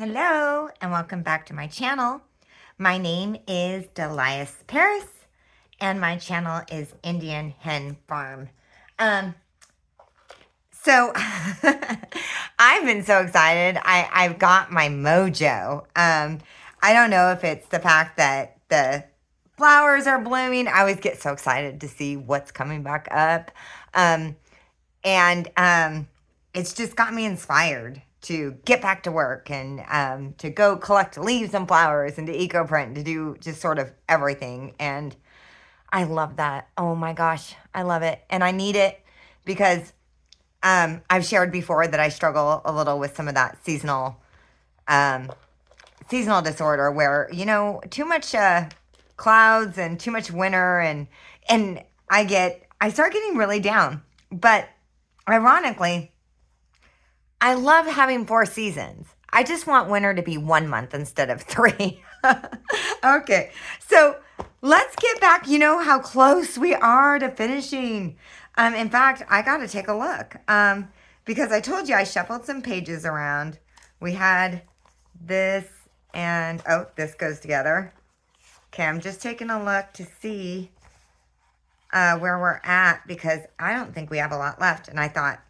Hello and welcome back to my channel. My name is Delias Paris and my channel is Indian Hen Farm. So I've been so excited. I've got my mojo. I don't know if it's the fact that the flowers are blooming. I always get so excited to see what's coming back up. And it's just got me inspired to get back to work and to go collect leaves and flowers and to eco-print, to do just sort of everything. And I love that. Oh my gosh, I love it. And I need it because I've shared before that I struggle a little with some of that seasonal disorder where, too much clouds and too much winter and I start getting really down. But ironically, I love having 4 seasons. I just want winter to be 1 month instead of 3. Okay, so let's get back. You know how close we are to finishing. In fact, I got to take a look because I told you I shuffled some pages around. We had this and, oh, this goes together. Okay, I'm just taking a look to see where we're at because I don't think we have a lot left. And I thought,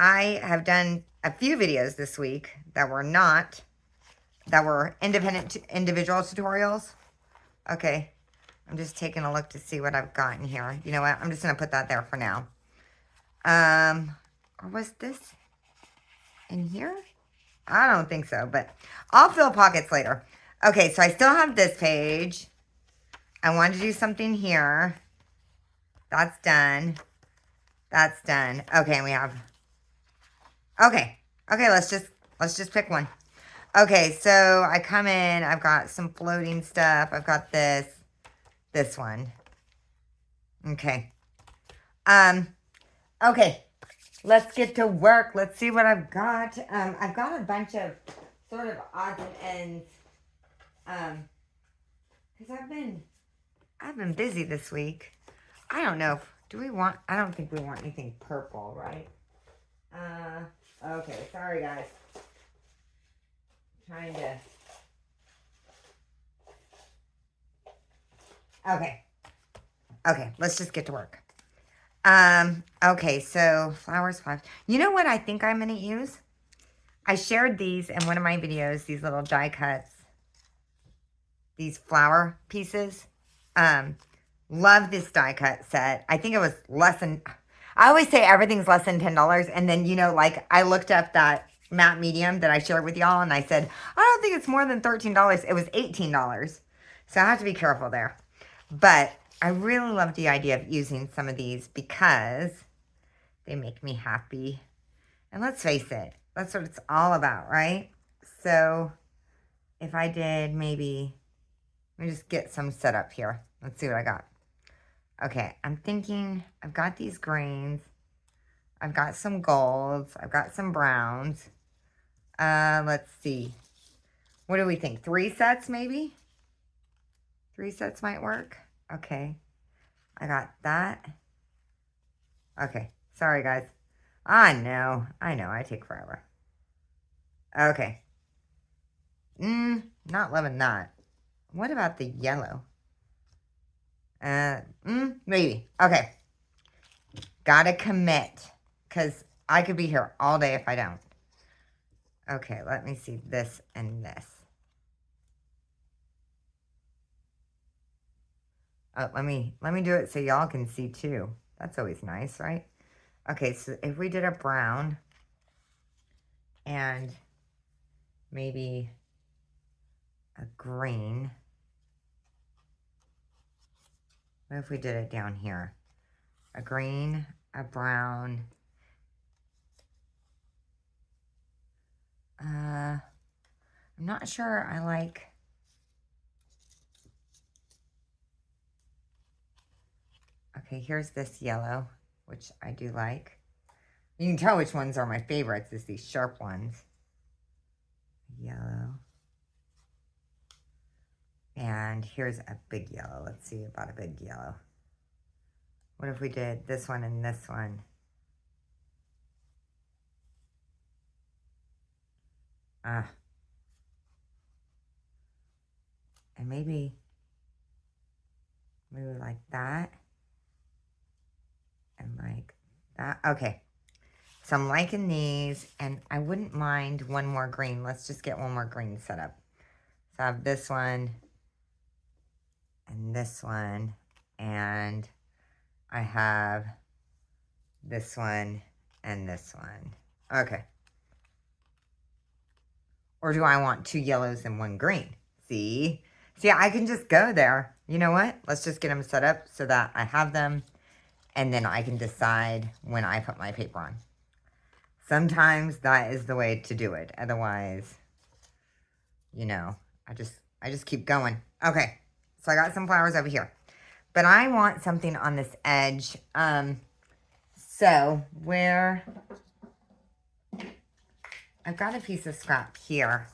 I have done a few videos this week that were independent individual tutorials. Okay, I'm just taking a look to see what I've gotten here. You know what? I'm just going to put that there for now. Or was this in here? I don't think so, but I'll fill pockets later. Okay, so I still have this page. I wanted to do something here. That's done. That's done. Okay, and we have... Okay, let's just pick one. Okay, so I come in, I've got some floating stuff. I've got this one. Okay. Okay, let's get to work. Let's see what I've got. I've got a bunch of sort of odds and ends. Because I've been busy this week. I don't know. I don't think we want anything purple, right? Okay, sorry guys. Trying to... Okay, let's just get to work. Okay, so flowers. You know what I think I'm going to use? I shared these in one of my videos, these little die cuts. These flower pieces. Love this die cut set. I think it was less than... I always say everything's less than $10. And then, I looked up that matte medium that I shared with y'all. And I said, I don't think it's more than $13. It was $18. So I have to be careful there. But I really love the idea of using some of these because they make me happy. And let's face it, that's what it's all about, right? So if I did maybe... Let me just get some set up here. Let's see what I got. Okay, I'm thinking I've got these greens. I've got some golds. I've got some browns. Let's see. What do we think? 3 sets maybe? 3 sets might work. Okay. I got that. Okay. Sorry, guys. I know. I take forever. Okay. Not loving that. What about the yellow? Maybe. Okay. Gotta commit. Because I could be here all day if I don't. Okay, let me see this and this. Oh, let me do it so y'all can see too. That's always nice, right? Okay, so if we did a brown and maybe a green. What if we did it down here? A green, a brown. I'm not sure I like... Okay, here's this yellow, which I do like. You can tell which ones are my favorites, is these sharp ones. Yellow. And here's a big yellow. Let's see about a big yellow. What if we did this one and this one? And maybe like that. And like that. Okay. So I'm liking these, and I wouldn't mind one more green. Let's just get one more green set up. So I have this one, and this one, and I have this one, and this one. Okay. Or do I want 2 yellows and 1 green? See? See, I can just go there. You know what? Let's just get them set up so that I have them, and then I can decide when I put my paper on. Sometimes that is the way to do it. Otherwise, you know, I just keep going. Okay, so I got some flowers over here. But I want something on this edge. So where... I've got a piece of scrap here.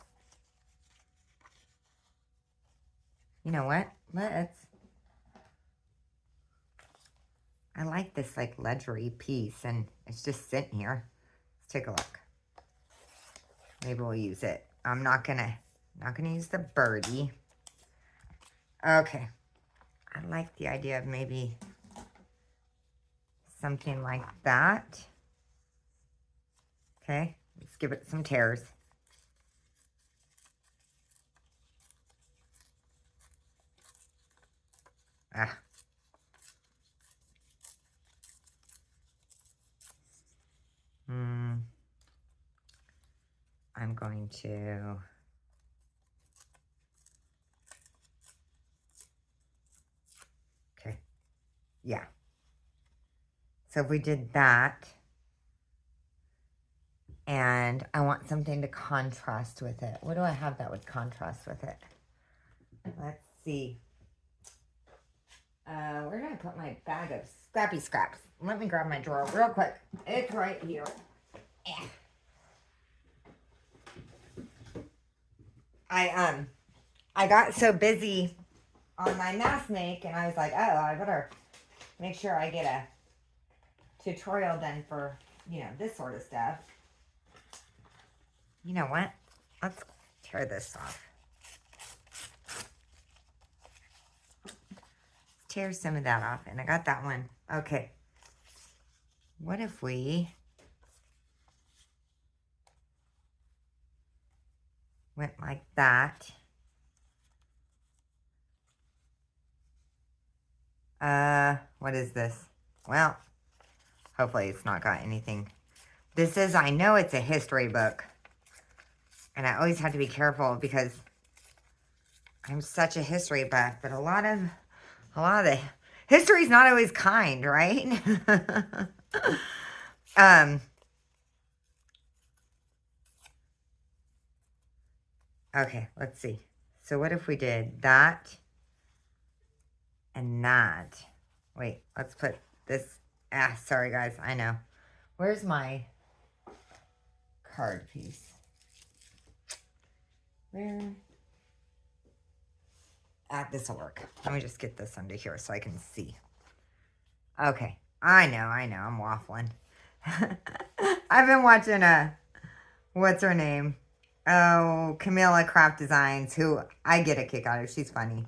You know what? I like this like ledgery piece, and it's just sitting here. Let's take a look. Maybe we'll use it. I'm not gonna use the birdie. Okay. I like the idea of maybe something like that. Okay, let's give it some tears. I'm going to... Okay, yeah. So if we did that, and I want something to contrast with it. What do I have that would contrast with it? Let's see. Where did I put my bag of scrappy scraps? Let me grab my drawer real quick. It's right here. Yeah. I got so busy on my mask make, and I was like, oh, I better make sure I get a tutorial done for, you know, this sort of stuff. You know what? Let's tear this off. Tear some of that off, and I got that one. Okay. What if we went like that? What is this? Well, hopefully it's not got anything. This is, I know it's a history book, and I always have to be careful because I'm such a history buff, but a lot of the history's not always kind, right? Okay, let's see. So what if we did that and that? Wait, let's put this. Sorry guys, I know. Where's my card piece? Where? This will work. Let me just get this under here so I can see. Okay, I know, I'm waffling. I've been watching what's her name? Oh, Camilla Craft Designs, who I get a kick out of. She's funny.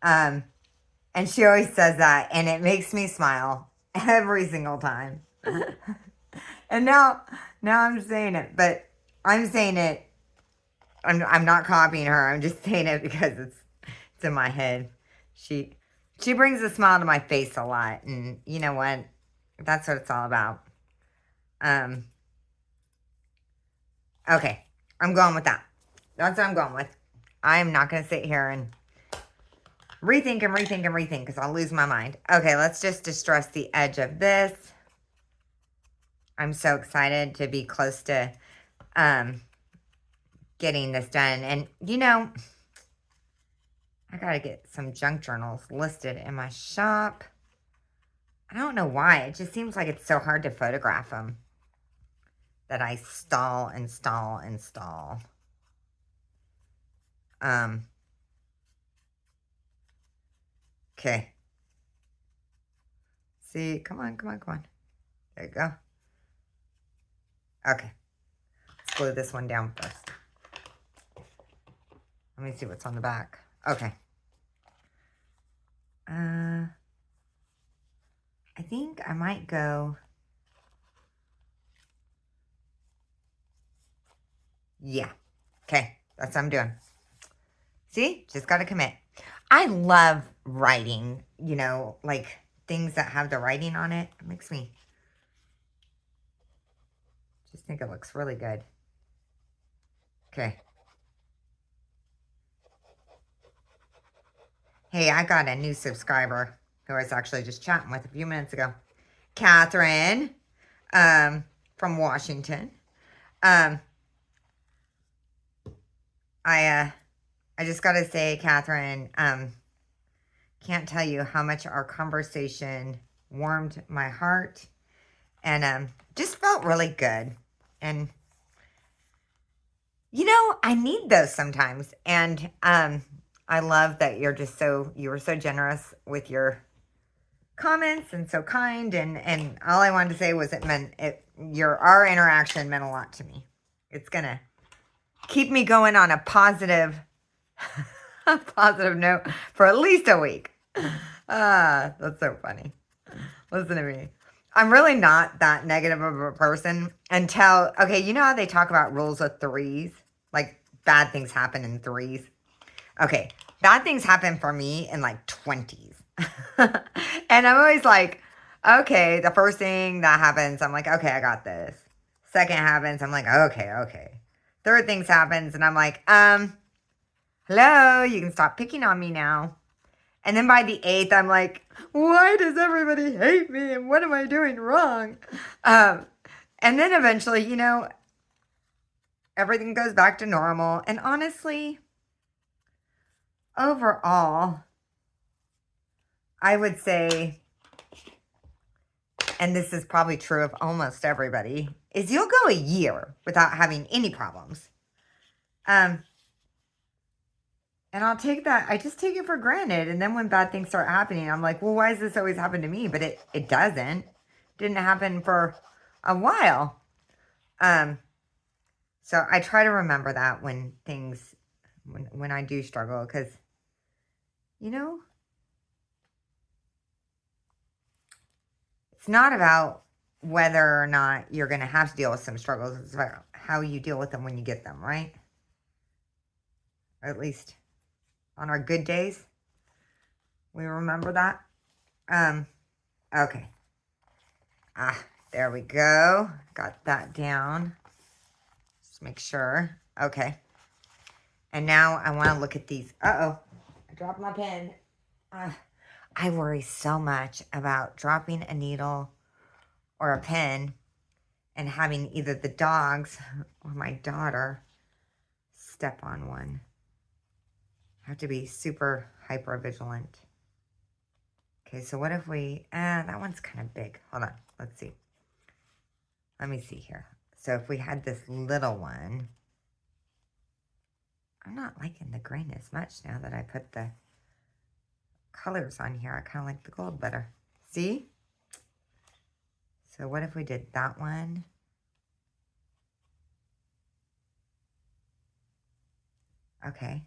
And she always says that, and it makes me smile every single time. And now I'm saying it, but I'm saying it. I'm not copying her. I'm just saying it because it's in my head. She brings a smile to my face a lot, and you know what? That's what it's all about. Okay, I'm going with that. That's what I'm going with. I'm not going to sit here and rethink because I'll lose my mind. Okay, let's just distress the edge of this. I'm so excited to be close to getting this done. And, you know, I got to get some junk journals listed in my shop. I don't know why. It just seems like it's so hard to photograph them that I stall and stall and stall. Okay. See, come on. There you go. Okay. Let's glue this one down first. Let me see what's on the back. Okay. I think I might go. Yeah. Okay. That's what I'm doing. See? Just got to commit. I love writing, you know, like things that have the writing on it. It makes me just think it looks really good. Okay. Hey, I got a new subscriber who I was actually just chatting with a few minutes ago. Catherine, from Washington. I just got to say, Catherine, can't tell you how much our conversation warmed my heart and just felt really good. And, you know, I need those sometimes. And I love that you were so generous with your comments and so kind. And all I wanted to say was our interaction meant a lot to me. It's going to keep me going on a positive note for at least a week. That's so funny. Listen to me. I'm really not that negative of a person until, okay, you know how they talk about rules of threes? Like bad things happen in threes. Okay, bad things happen for me in like 20s. And I'm always like, okay, the first thing that happens, I'm like, okay, I got this. Second happens, I'm like, okay. Third things happens, and I'm like, hello, you can stop picking on me now. And then by the 8th, I'm like, why does everybody hate me? And what am I doing wrong? And then eventually, you know, everything goes back to normal. And honestly, overall, I would say, and this is probably true of almost everybody, is you'll go a year without having any problems. And I'll take that. I just take it for granted. And then when bad things start happening, I'm like, well, why does this always happen to me? But it doesn't. It didn't happen for a while. So I try to remember that when I do struggle, because, you know, it's not about whether or not you're going to have to deal with some struggles. It's about how you deal with them when you get them, right? Or at least on our good days, we remember that. Okay. There we go. Got that down. Just make sure. Okay. And now I want to look at these. Uh-oh. I dropped my pen. I worry so much about dropping a needle or a pen and having either the dogs or my daughter step on one. I have to be super hyper vigilant. Okay, so what if we, that one's kind of big. Hold on, let's see. Let me see here. So if we had this little one, I'm not liking the green as much now that I put the colors on here. I kind of like the gold better. See? So what if we did that one? Okay.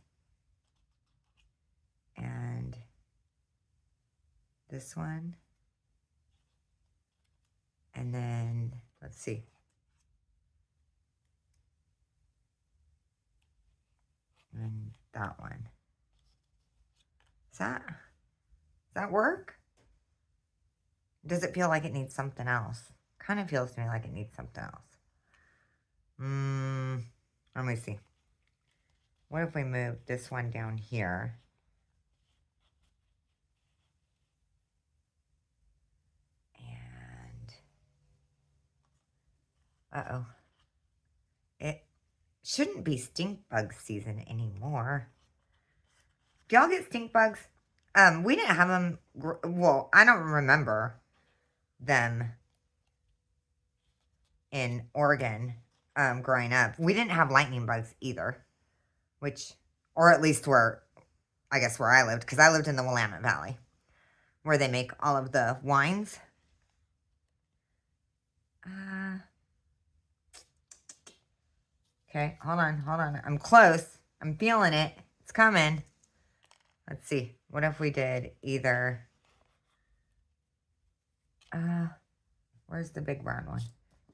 And this one. And then, let's see. And that one. Does that work? Does it feel like it needs something else? Kind of feels to me like it needs something else. Let me see. What if we move this one down here? And, uh-oh. It shouldn't be stink bug season anymore. Do y'all get stink bugs? We didn't have them, well, I don't remember them in Oregon growing up. We didn't have lightning bugs either, or at least where I lived, because I lived in the Willamette Valley, where they make all of the wines. Okay, hold on. I'm close. I'm feeling it. It's coming. Let's see. What if we did either... where's the big brown one?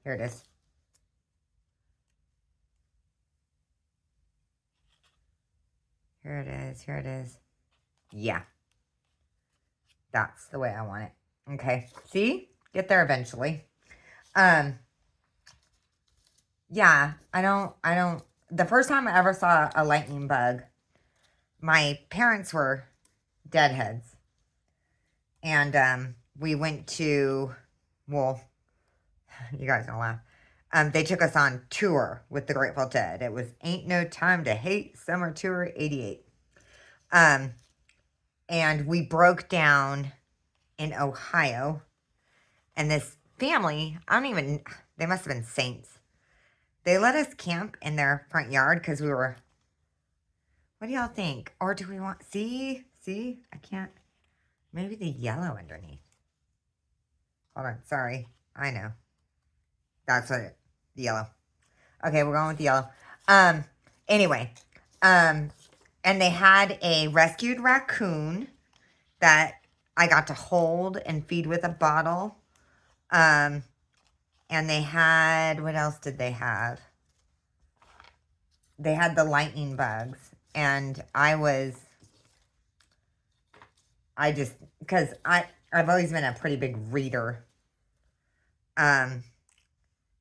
Here it is. Here it is. Here it is. Yeah. That's the way I want it. Okay. See? Get there eventually. Yeah, I don't, the first time I ever saw a lightning bug, my parents were deadheads. And, we went to, well, you guys don't laugh. They took us on tour with the Grateful Dead. It was Ain't No Time to Hate Summer Tour 88. And we broke down in Ohio. And this family, they must have been saints. They let us camp in their front yard because we were, what do y'all think? Or do we want, see, I can't, maybe the yellow underneath. Hold on, sorry, I know. That's what the yellow. Okay, we're going with the yellow. Anyway, and they had a rescued raccoon that I got to hold and feed with a bottle. And they had, what else did they have? They had the lightning bugs. And because I've always been a pretty big reader.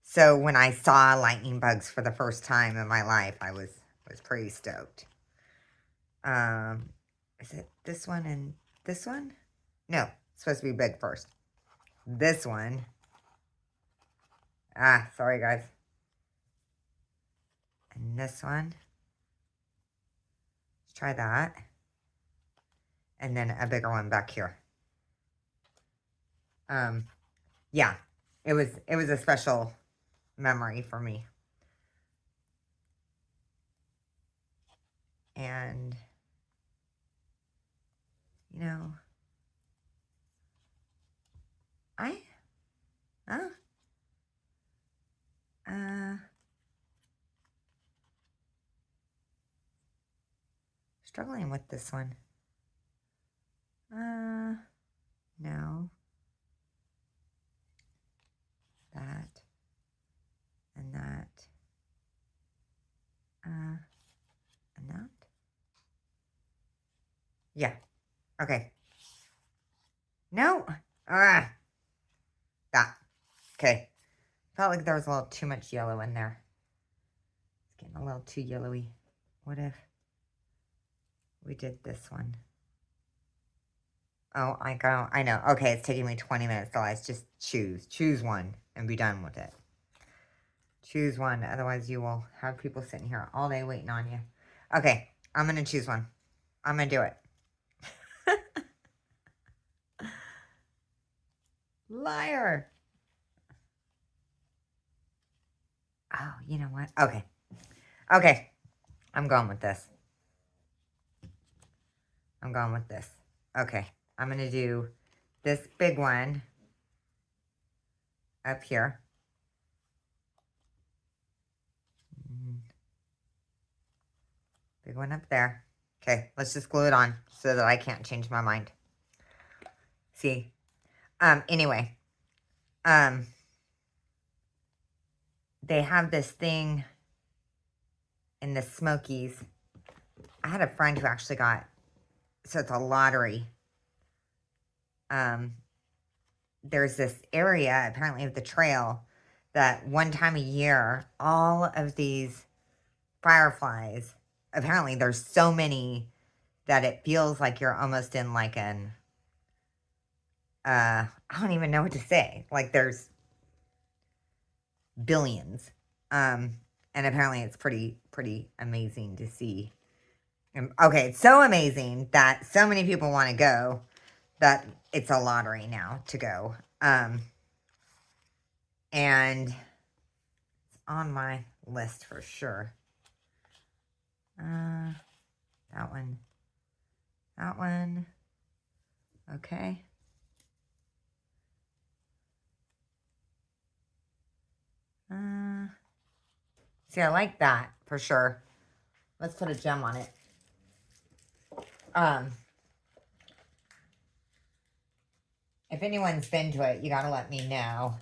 So when I saw lightning bugs for the first time in my life, I was pretty stoked. Is it this one and this one? No, it's supposed to be big first. This one. Sorry guys. And this one. Let's try that. And then a bigger one back here. Yeah, it was a special memory for me. And, you know, struggling with this one. No. That. And that. And that. Yeah. Okay. No. That. Okay. Felt like there was a little too much yellow in there. It's getting a little too yellowy. What if we did this one? Oh, I know. Okay, it's taking me 20 minutes, guys. Just choose one and be done with it. Choose one, otherwise you will have people sitting here all day waiting on you. Okay, I'm going to choose one. I'm going to do it. Liar. Oh, you know what? Okay. Okay. I'm going with this. I'm going with this. Okay. I'm going to do this big one up here. Big one up there. Okay, let's just glue it on so that I can't change my mind. See? Anyway. They have this thing in the Smokies. I had a friend who actually got, so it's a lottery. There's this area, apparently, of the trail that one time a year, all of these fireflies, apparently there's so many that it feels like you're almost in like an, I don't even know what to say. Like there's billions. And apparently it's pretty amazing to see. Okay, it's so amazing that so many people want to go that it's a lottery now to go. And it's on my list for sure. That one. That one. Okay. See, I like that for sure. Let's put a gem on it. Um, if anyone's been to it, you gotta let me know.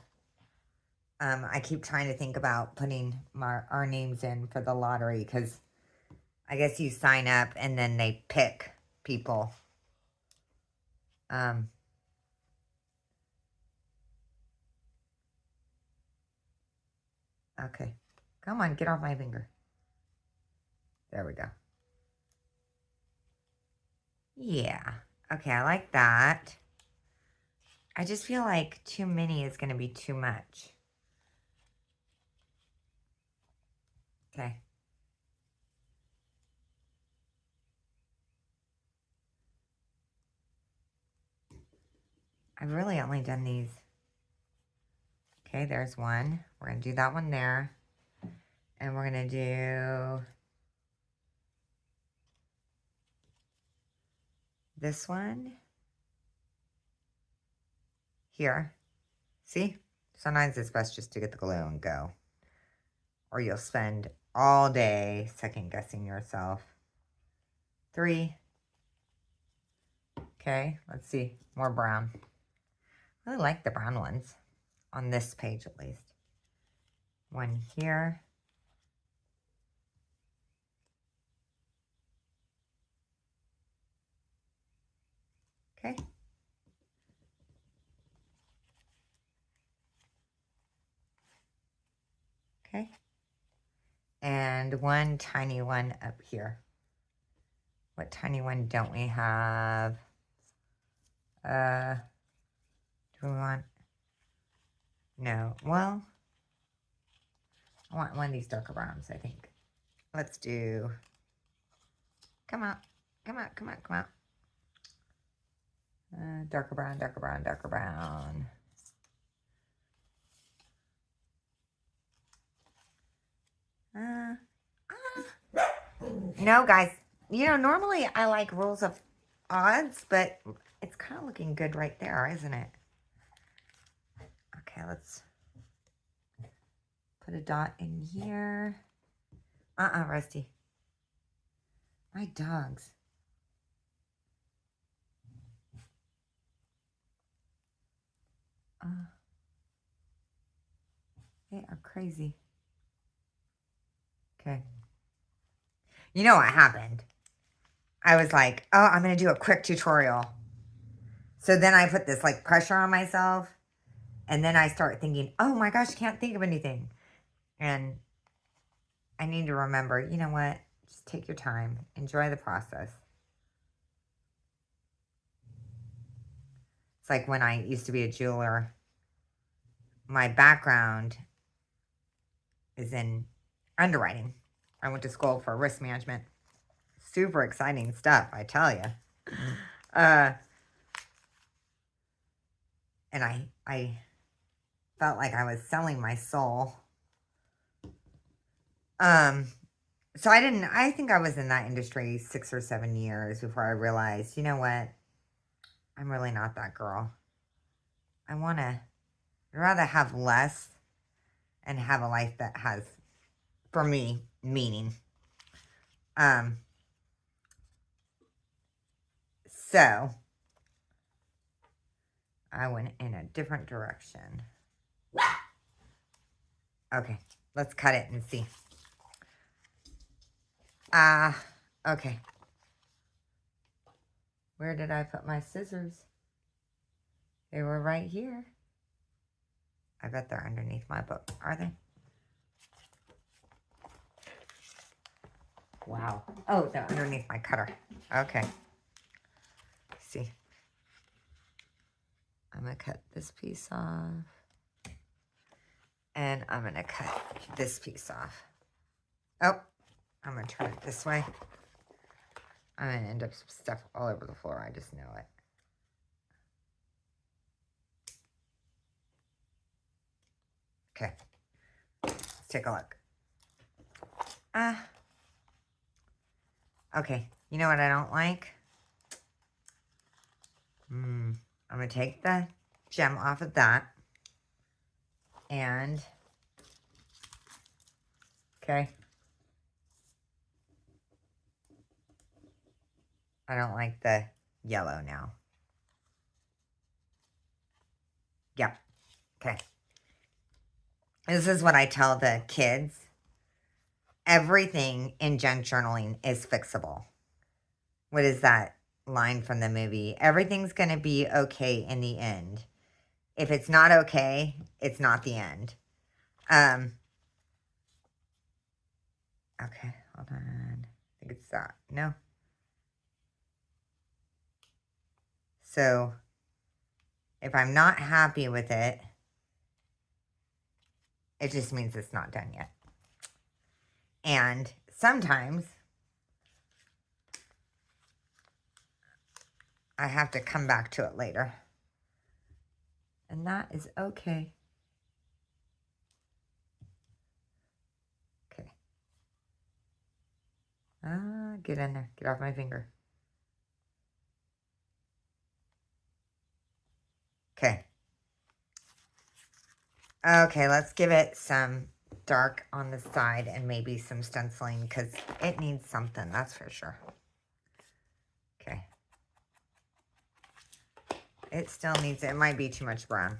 I keep trying to think about putting our names in for the lottery because I guess you sign up and then they pick people. Okay. Come on, get off my finger. There we go. Yeah. Okay, I like that. I just feel like too many is going to be too much. Okay. I've really only done these. Okay, there's one. We're going to do that one there. And we're going to do this one here. See? Sometimes it's best just to get the glue and go. Or you'll spend all day second guessing yourself. 3. Okay, let's see. More brown. I really like the brown ones. On this page at least. 1 here. Okay. Okay. And 1 tiny one up here. What tiny one don't we have? Do we want? No. Well, I want one of these darker browns, I think. Let's do. Come out. Come out. Come out. Come out. Darker brown, darker brown, darker brown. No, guys. You know, normally I like rules of odds, but it's kind of looking good right there, isn't it? Okay, let's put a dot in here. Rusty. My dogs. They are crazy. Okay. You know what happened? I was like, oh, I'm going to do a quick tutorial. So then I put this like pressure on myself. And then I start thinking, oh my gosh, I can't think of anything. And I need to remember, you know what? Just take your time. Enjoy the process. It's like when I used to be a jeweler. My background is in underwriting. I went to school for risk management. Super exciting stuff, I tell you. And I felt like I was selling my soul. So I think I was in that industry 6 or 7 years before I realized, you know what? I'm really not that girl. I'd rather have less and have a life that has, for me, meaning. So I went in a different direction. Okay, let's cut it and see. Okay. Where did I put my scissors? They were right here. I bet they're underneath my book. Are they? Wow. Oh, they're underneath my cutter. Okay. See. I'm going to cut this piece off. And I'm going to cut this piece off. Oh, I'm going to turn it this way. I'm going to end up with stuff all over the floor. I just know it. Okay. Let's take a look. Okay. You know what I don't like? I'm going to take the gem off of that. And, okay. I don't like the yellow now. Yep. Okay. This is what I tell the kids. Everything in junk journaling is fixable. What is that line from the movie? Everything's going to be okay in the end. If it's not okay, it's not the end. Okay, hold on. I think it's that. No. So, if I'm not happy with it, it just means it's not done yet. And sometimes I have to come back to it later. And that is okay. Okay. Get in there. Get off my finger. Okay. Okay, let's give it some dark on the side and maybe some stenciling because it needs something, that's for sure. Okay. It still needs it. It might be too much brown.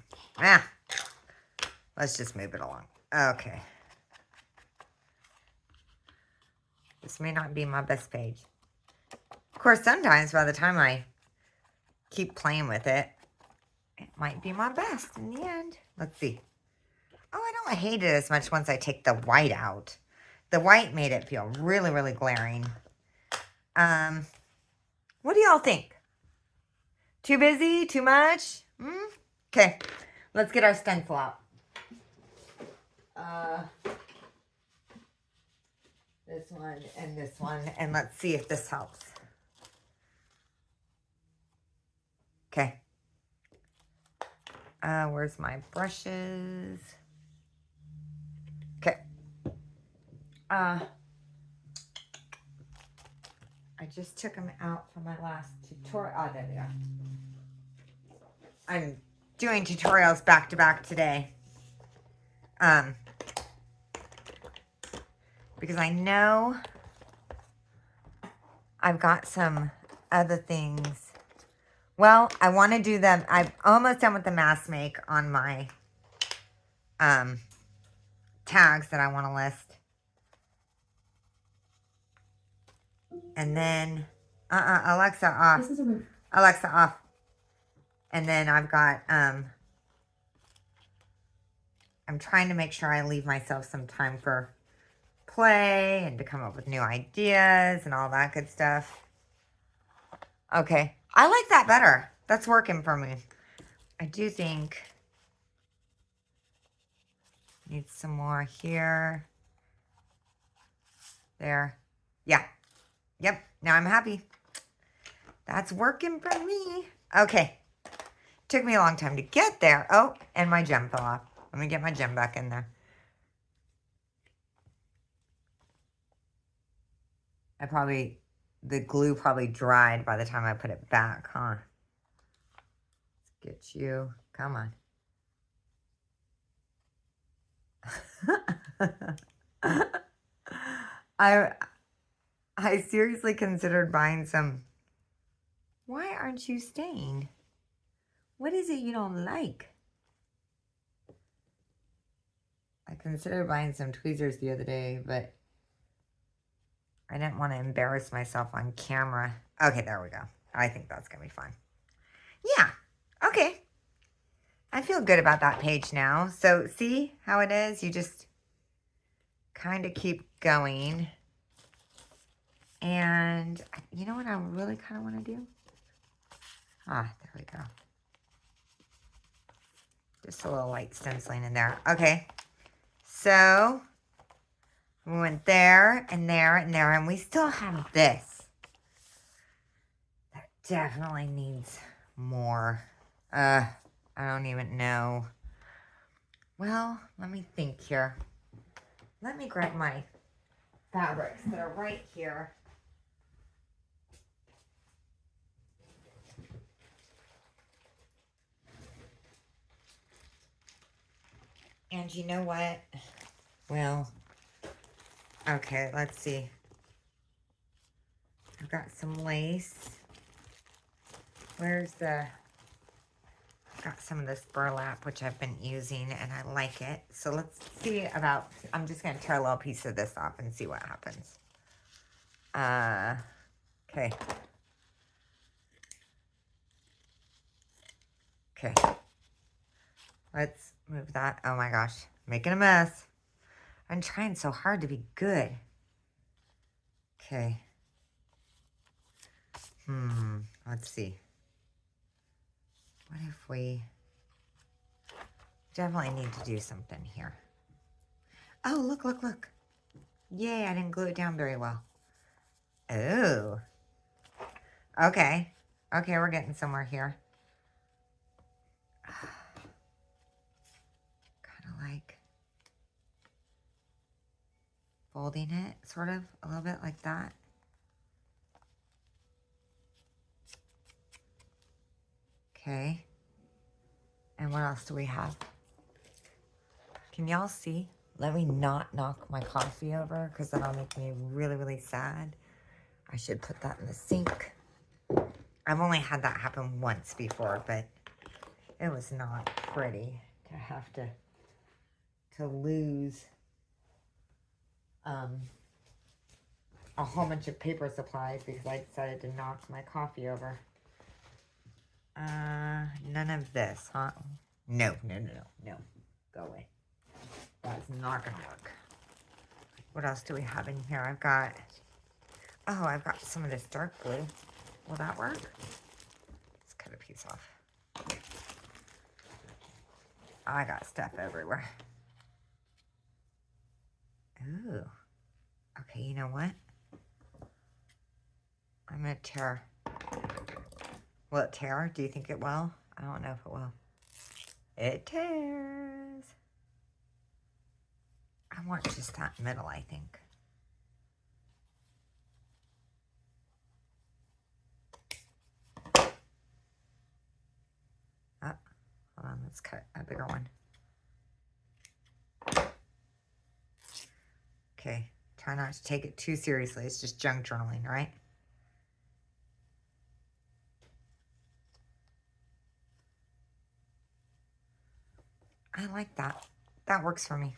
Let's just move it along. Okay. This may not be my best page. Of course, sometimes by the time I keep playing with it, it might be my best in the end. Let's see. Oh, I don't hate it as much once I take the white out. The white made it feel really, really glaring. What do y'all think? Too busy? Too much? Okay, let's get our stencil out. This one and this one, and let's see if this helps. Okay. Where's my brushes? Okay. I just took them out for my last tutorial. Oh, there they are. I'm doing tutorials back to back today. Because I know I've got some other things. Well, I want to do them. I'm almost done with the mask make on my tags that I want to list. And then, Alexa off. Alexa off. And then I've got, I'm trying to make sure I leave myself some time for play and to come up with new ideas and all that good stuff. Okay. I like that better. That's working for me. I do think need some more here. There. Yeah. Yep. Now I'm happy. That's working for me. Okay. Took me a long time to get there. Oh, and my gem fell off. Let me get my gem back in there. The glue probably dried by the time I put it back, huh? Let's get you. Come on. I seriously considered buying some. Why aren't you staying? What is it you don't like? I considered buying some tweezers the other day, but I didn't want to embarrass myself on camera. Okay, there we go. I think that's going to be fun. Yeah. Okay. I feel good about that page now. So see how it is? You just kind of keep going. And you know what I really kind of want to do? Ah, there we go. Just a little light stenciling in there. Okay. So we went there and there and there, and we still have this. That definitely needs more. I don't even know. Well, let me think here. Let me grab my fabrics that are right here. And you know what? Well, okay, let's see. I've got some lace. Where's the... Got some of this burlap, which I've been using, and I like it. So let's see about... I'm just going to tear a little piece of this off and see what happens. Okay. Okay. Let's move that. Oh my gosh. Making a mess. I'm trying so hard to be good. Okay. Let's see. What if we... Definitely need to do something here. Oh, look, look, look. Yay, I didn't glue it down very well. Oh. Okay. Okay, we're getting somewhere here. Kind of like folding it, sort of, a little bit like that. Okay. And what else do we have? Can y'all see? Let me not knock my coffee over because that'll make me really, really sad. I should put that in the sink. I've only had that happen once before, but it was not pretty to have to lose a whole bunch of paper supplies because I decided to knock my coffee over. None of this, huh? No. Go away. That's not gonna work. What else do we have in here? I've got some of this dark blue. Will that work? Let's cut a piece off. I got stuff everywhere. Ooh. Okay, you know what? I'm gonna tear. Will it tear? Do you think it will? I don't know if it will. It tears. I want just that middle, I think. Oh, hold on, let's cut a bigger one. Okay, try not to take it too seriously. It's just junk journaling, right? I like that. That works for me.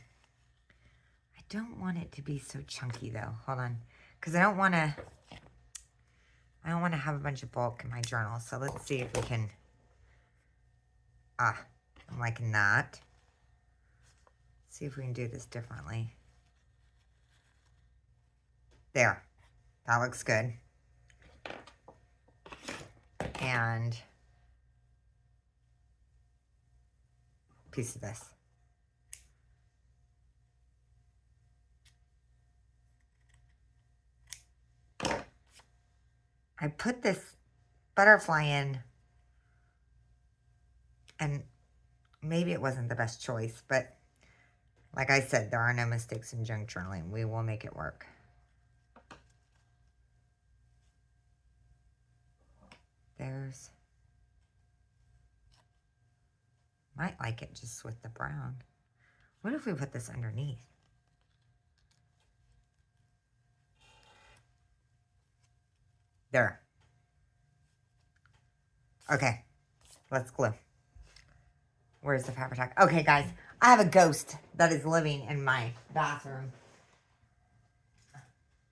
I don't want it to be so chunky though. Hold on. Because I don't want to have a bunch of bulk in my journal. So let's see if we can. I'm liking that. Let's see if we can do this differently. There. That looks good. And piece of this. I put this butterfly in, and maybe it wasn't the best choice, but like I said, there are no mistakes in junk journaling. We will make it work. There's... Might like it just with the brown. What if we put this underneath? There. Okay. Let's glue. Where's the fabric tack? Okay, guys. I have a ghost that is living in my bathroom.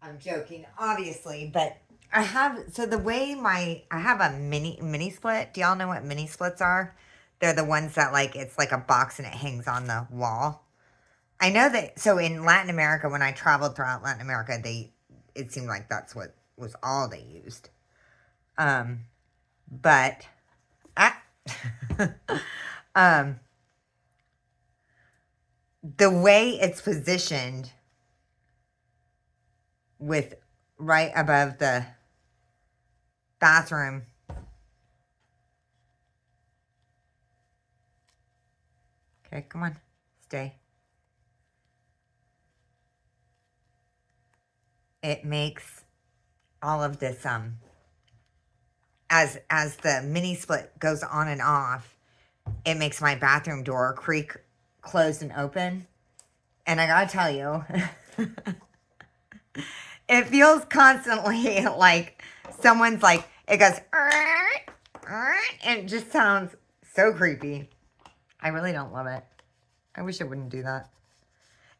I'm joking, obviously, but I have... So the way I have a mini split. Do y'all know what mini splits are? They're the ones that, like, it's like a box and it hangs on the wall. I know that, so in Latin America, when I traveled throughout Latin America, it seemed like that's what was all they used. But, the way it's positioned with right above the bathroom, okay, come on, stay. It makes all of this, as the mini split goes on and off, it makes my bathroom door creak closed and open. And I gotta tell you, it feels constantly like someone's like, it goes, and it just sounds so creepy. I really don't love it. I wish it wouldn't do that.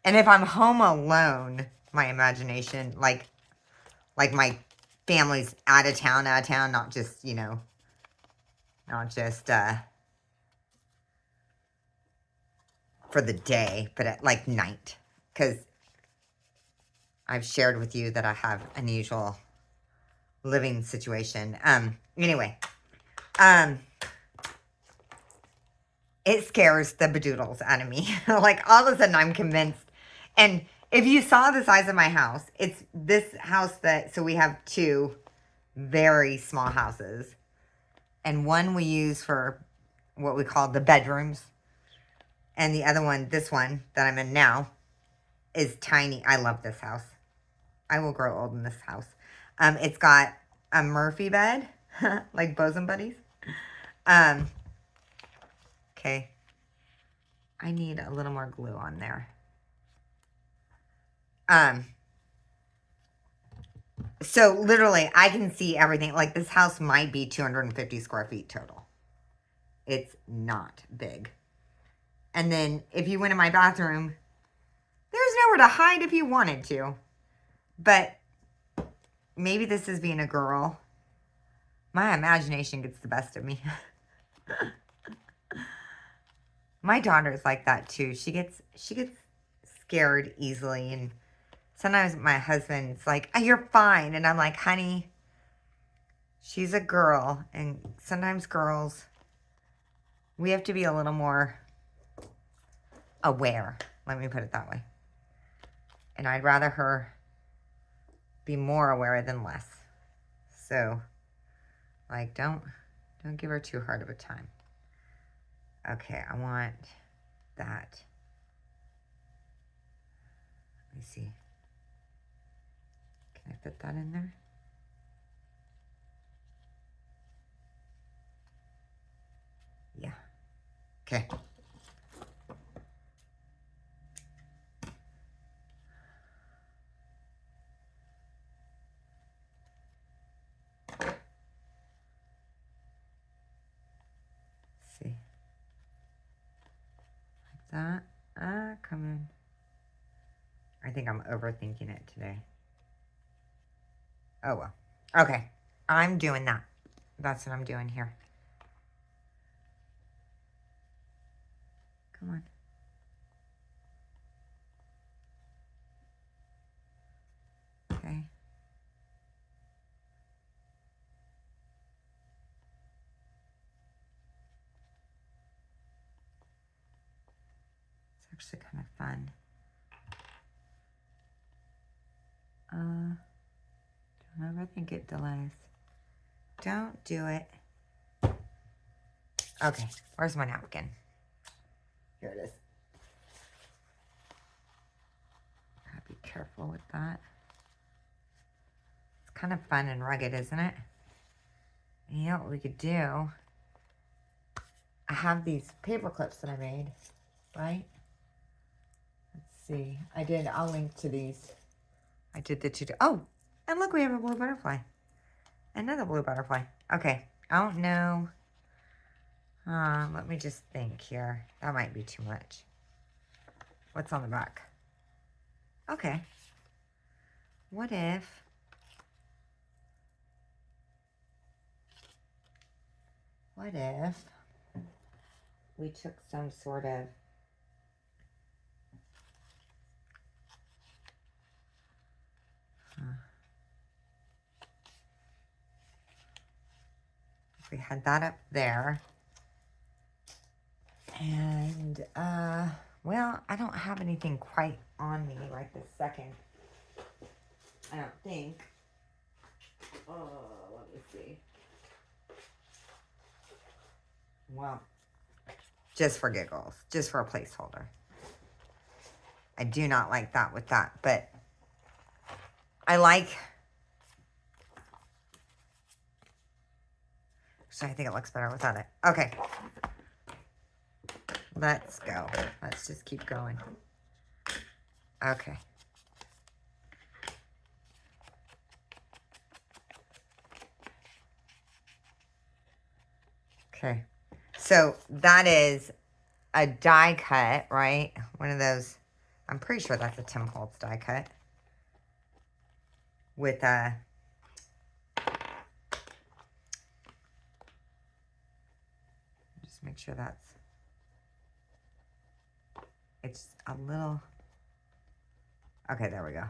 And if I'm home alone, my imagination, like my family's out of town, not just, you know, not just for the day, but at like night. Because I've shared with you that I have an unusual living situation. Anyway, it scares the bedoodles out of me. Like, all of a sudden, I'm convinced. And if you saw the size of my house, it's this house that, so we have two very small houses. And one we use for what we call the bedrooms. And the other one, this one that I'm in now, is tiny. I love this house. I will grow old in this house. It's got a Murphy bed, like bosom buddies. Okay. I need a little more glue on there. So literally, I can see everything. Like, this house might be 250 square feet total. It's not big. And then if you went in my bathroom, there's nowhere to hide if you wanted to. But maybe this is being a girl. My imagination gets the best of me. My daughter's like that too. She gets scared easily, and sometimes my husband's like, "Oh, you're fine," and I'm like, "Honey, she's a girl, and sometimes girls, we have to be a little more aware." Let me put it that way. And I'd rather her be more aware than less. So, like, don't give her too hard of a time. Okay, I want that. Let me see. Can I fit that in there? Yeah. Okay. See. Like that. Come on. I think I'm overthinking it today. Oh, well. Okay. I'm doing that. That's what I'm doing here. Come on. Okay. It's actually kind of fun. Don't overthink it, delays. Don't do it. Okay, where's my napkin? Here it is. Gotta be careful with that. It's kind of fun and rugged, isn't it? And you know what we could do? I have these paper clips that I made, right? Let's see. I'll link to these. I did the tutorial. Oh, and look, we have a blue butterfly. Another blue butterfly. Okay, I don't know. Let me just think here. That might be too much. What's on the back? Okay. What if we took some sort of if we had that up there, and well, I don't have anything quite on me right this second. I don't think. Oh, let me see. Well, just for giggles, just for a placeholder. I do not like that with that, but I like. So I think it looks better without it. Okay. Let's go. Let's just keep going. Okay. Okay. So that is a die cut, right? One of those. I'm pretty sure that's a Tim Holtz die cut. With a... Just make sure that's... It's a little... Okay, there we go.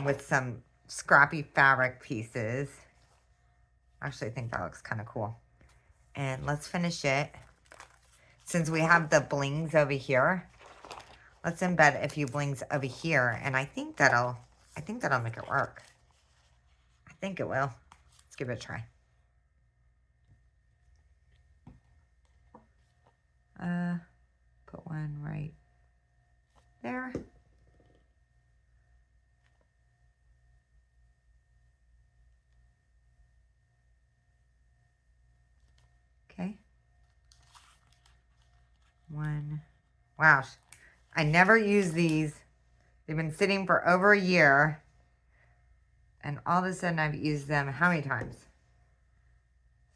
With some scrappy fabric pieces. Actually, I think that looks kind of cool. And let's finish it. Since we have the blings over here, let's embed a few blings over here. And I think that'll make it work. I think it will. Let's give it a try. Put one right there. Okay. One. Wow. I never use these. They've been sitting for over a year. And all of a sudden I've used them how many times?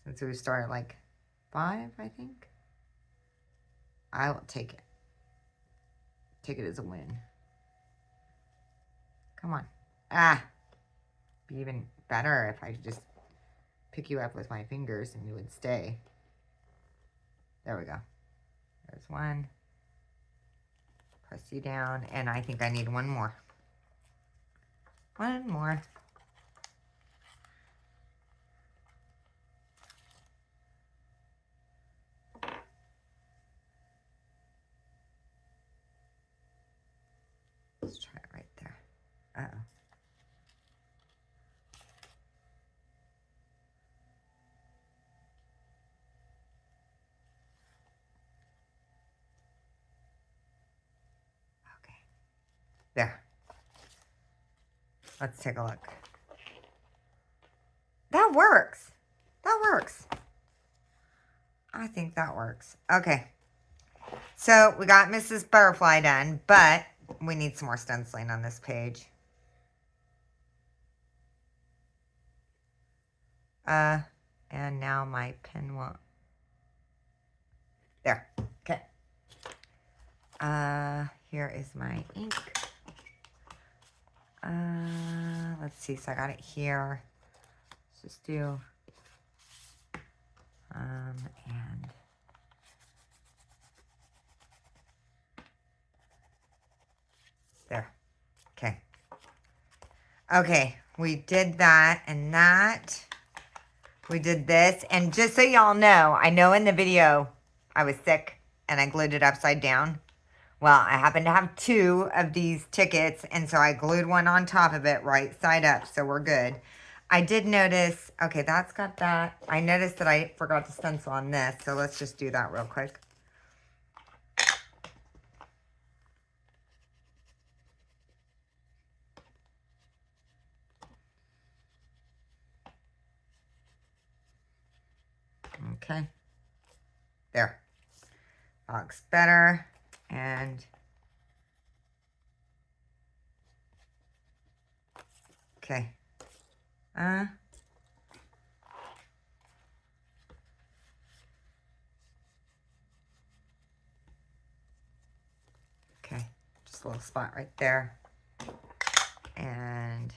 Since we started, like 5, I think. I will take it. Take it as a win. Come on. Ah. Be even better if I could just pick you up with my fingers and you would stay. There we go. There's one. Press you down. And I think I need one more. One more. Let's try it right there. Uh-oh. Okay. There. Let's take a look. That works. That works. I think that works. Okay. So we got Mrs. Butterfly done, but we need some more stenciling on this page. And now my pen won't. There. Okay. Here is my ink. Let's see. So I got it here. Let's just do, and there. Okay. Okay. We did that and that. We did this. And just so y'all know, I know in the video I was sick and I glued it upside down. Well, I happen to have 2 of these tickets, and so I glued one on top of it right side up, so we're good. I did notice, okay, that's got that. I noticed that I forgot to stencil on this, so let's just do that real quick. Okay. There. That looks better. And okay. Okay. Just a little spot right there. And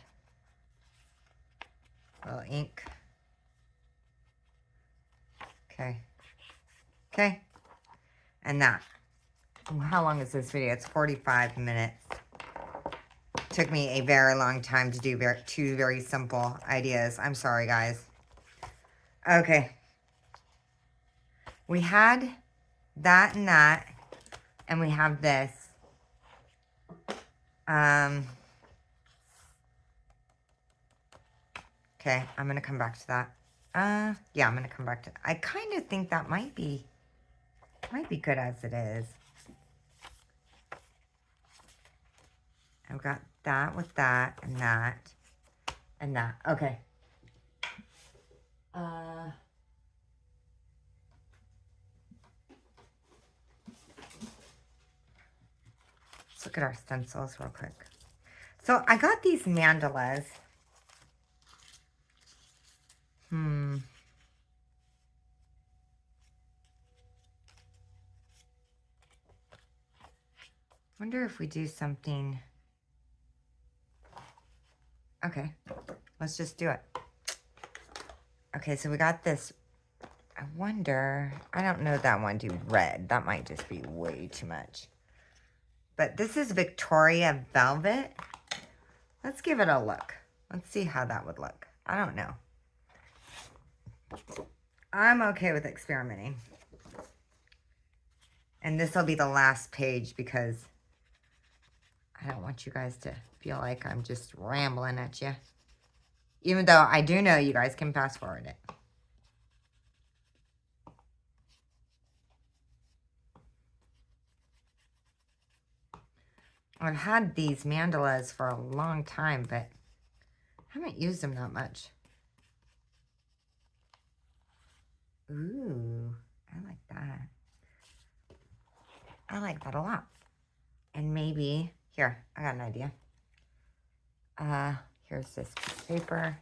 a little ink. Okay. Okay. And that. How long is this video? It's 45 minutes. Took me a very long time to do 2 very simple ideas. I'm sorry, guys. Okay. We had that and that. And we have this. Okay, I'm going to come back to that. Yeah, I'm going to come back to... I kind of think that might be good as it is. I've got that with that and that and that. Okay. Let's look at our stencils real quick. So I got these mandalas. wonder if we do something. Okay, let's just do it. Okay, so we got this. I wonder, I don't know that one, do red. That might just be way too much. But this is Victoria Velvet. Let's give it a look. Let's see how that would look. I don't know. I'm okay with experimenting. And this will be the last page because I don't want you guys to feel like I'm just rambling at you. Even though I do know you guys can fast forward it. I've had these mandalas for a long time, but haven't used them that much. Ooh, I like that. I like that a lot. And maybe, here, I got an idea. Here's this piece of paper.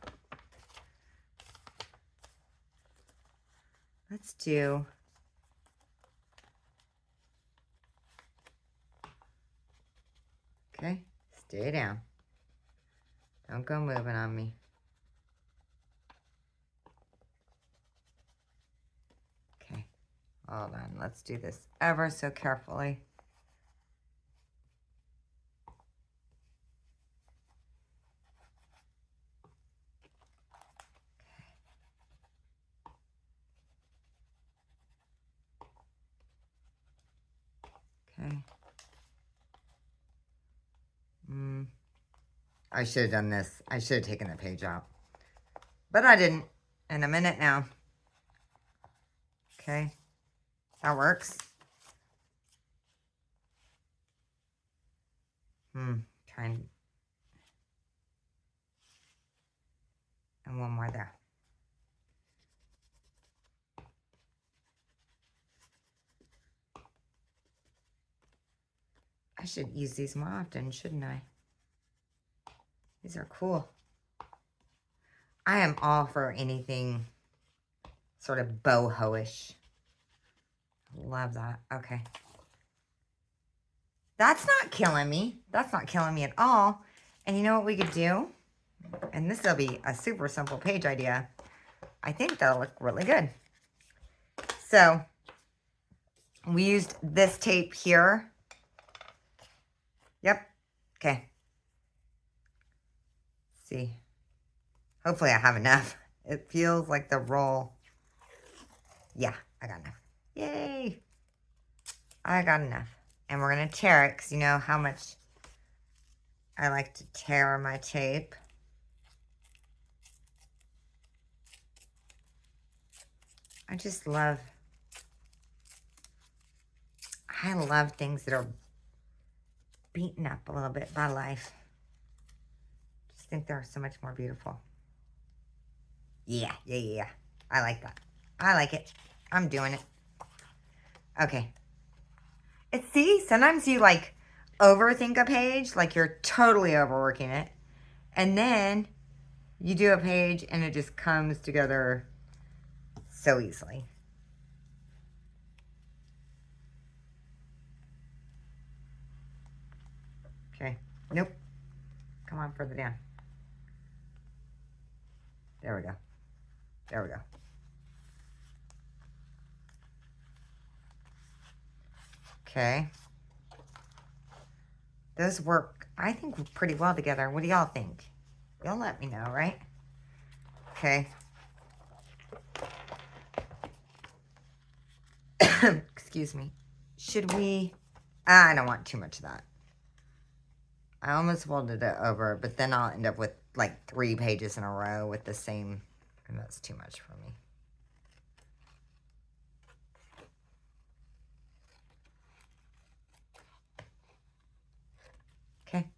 Let's do okay, stay down. Don't go moving on me. Okay, hold on. Let's do this ever so carefully. Okay. I should have done this. I should have taken the page out. But I didn't. In a minute now. Okay. That works. Trying. And one more there. I should use these more often, shouldn't I? These are cool. I am all for anything sort of boho-ish. Love that. Okay. That's not killing me. That's not killing me at all. And you know what we could do? And this will be a super simple page idea. I think that'll look really good. So, we used this tape here. Yep. Okay. See. Hopefully I have enough. It feels like the roll. Yeah, I got enough. Yay. I got enough. And we're going to tear it because you know how much I like to tear my tape. I just love, I love things that are beaten up a little bit by life. Just think they're so much more beautiful. Yeah. I like that. I like it. I'm doing it. Okay. See, sometimes you like overthink a page, like you're totally overworking it. And then you do a page and it just comes together so easily. Okay. Nope. Come on, further down. There we go. There we go. Okay. Those work, I think, pretty well together. What do y'all think? Y'all let me know, right? Okay. Excuse me. Should we... I don't want too much of that. I almost folded it over, but then I'll end up with like 3 pages in a row with the same... And that's too much for me. Okay.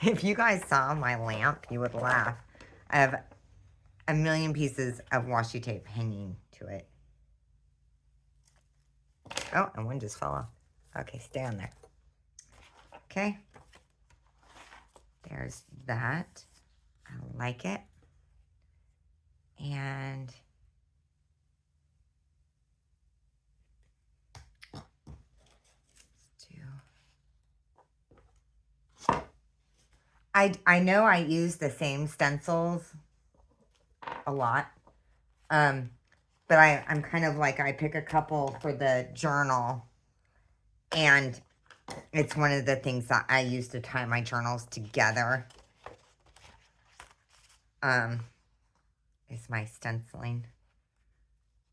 If you guys saw my lamp, you would laugh. I have a million pieces of washi tape hanging to it. Oh, and one just fell off. Okay, stay on there. Okay. There's that. I like it. And let's do I know I use the same stencils a lot. But I'm kind of like, I pick a couple for the journal, and it's one of the things that I use to tie my journals together. Is my stenciling.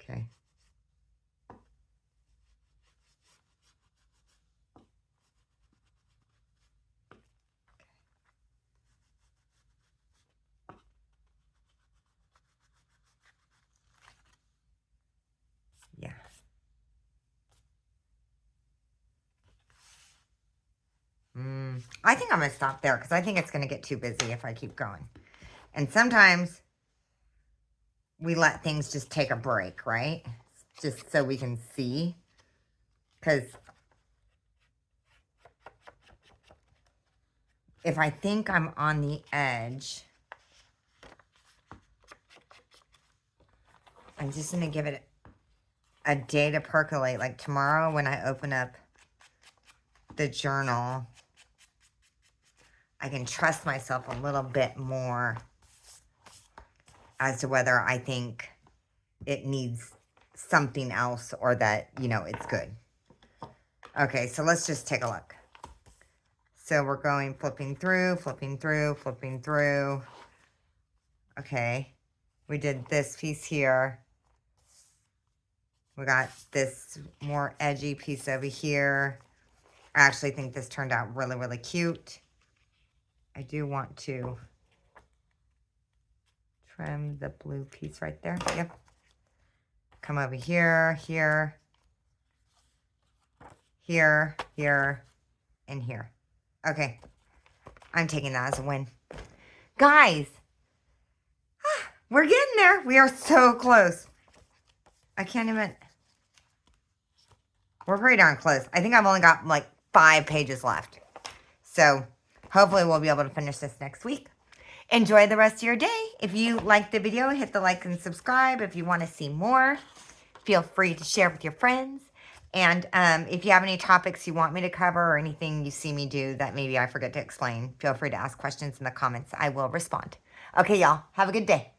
Okay. Yeah. I think I'm going to stop there because I think it's going to get too busy if I keep going. And sometimes we let things just take a break, right? Just so we can see. Because if I think I'm on the edge, I'm just going to give it a day to percolate. Like tomorrow when I open up the journal, I can trust myself a little bit more as to whether I think it needs something else or that, you know, it's good. Okay, so let's just take a look. So we're going flipping through, flipping through, flipping through. Okay, we did this piece here. We got this more edgy piece over here. I actually think this turned out really, really cute. I do want to trim the blue piece right there. Yep. Come over here, here, here, here, and here. Okay. I'm taking that as a win. Guys, we're getting there. We are so close. I can't even. We're pretty darn close. I think I've only got like 5 pages left. So hopefully we'll be able to finish this next week. Enjoy the rest of your day. If you liked the video, hit the like and subscribe. If you want to see more, feel free to share with your friends. And if you have any topics you want me to cover or anything you see me do that maybe I forget to explain, feel free to ask questions in the comments. I will respond. Okay, y'all. Have a good day.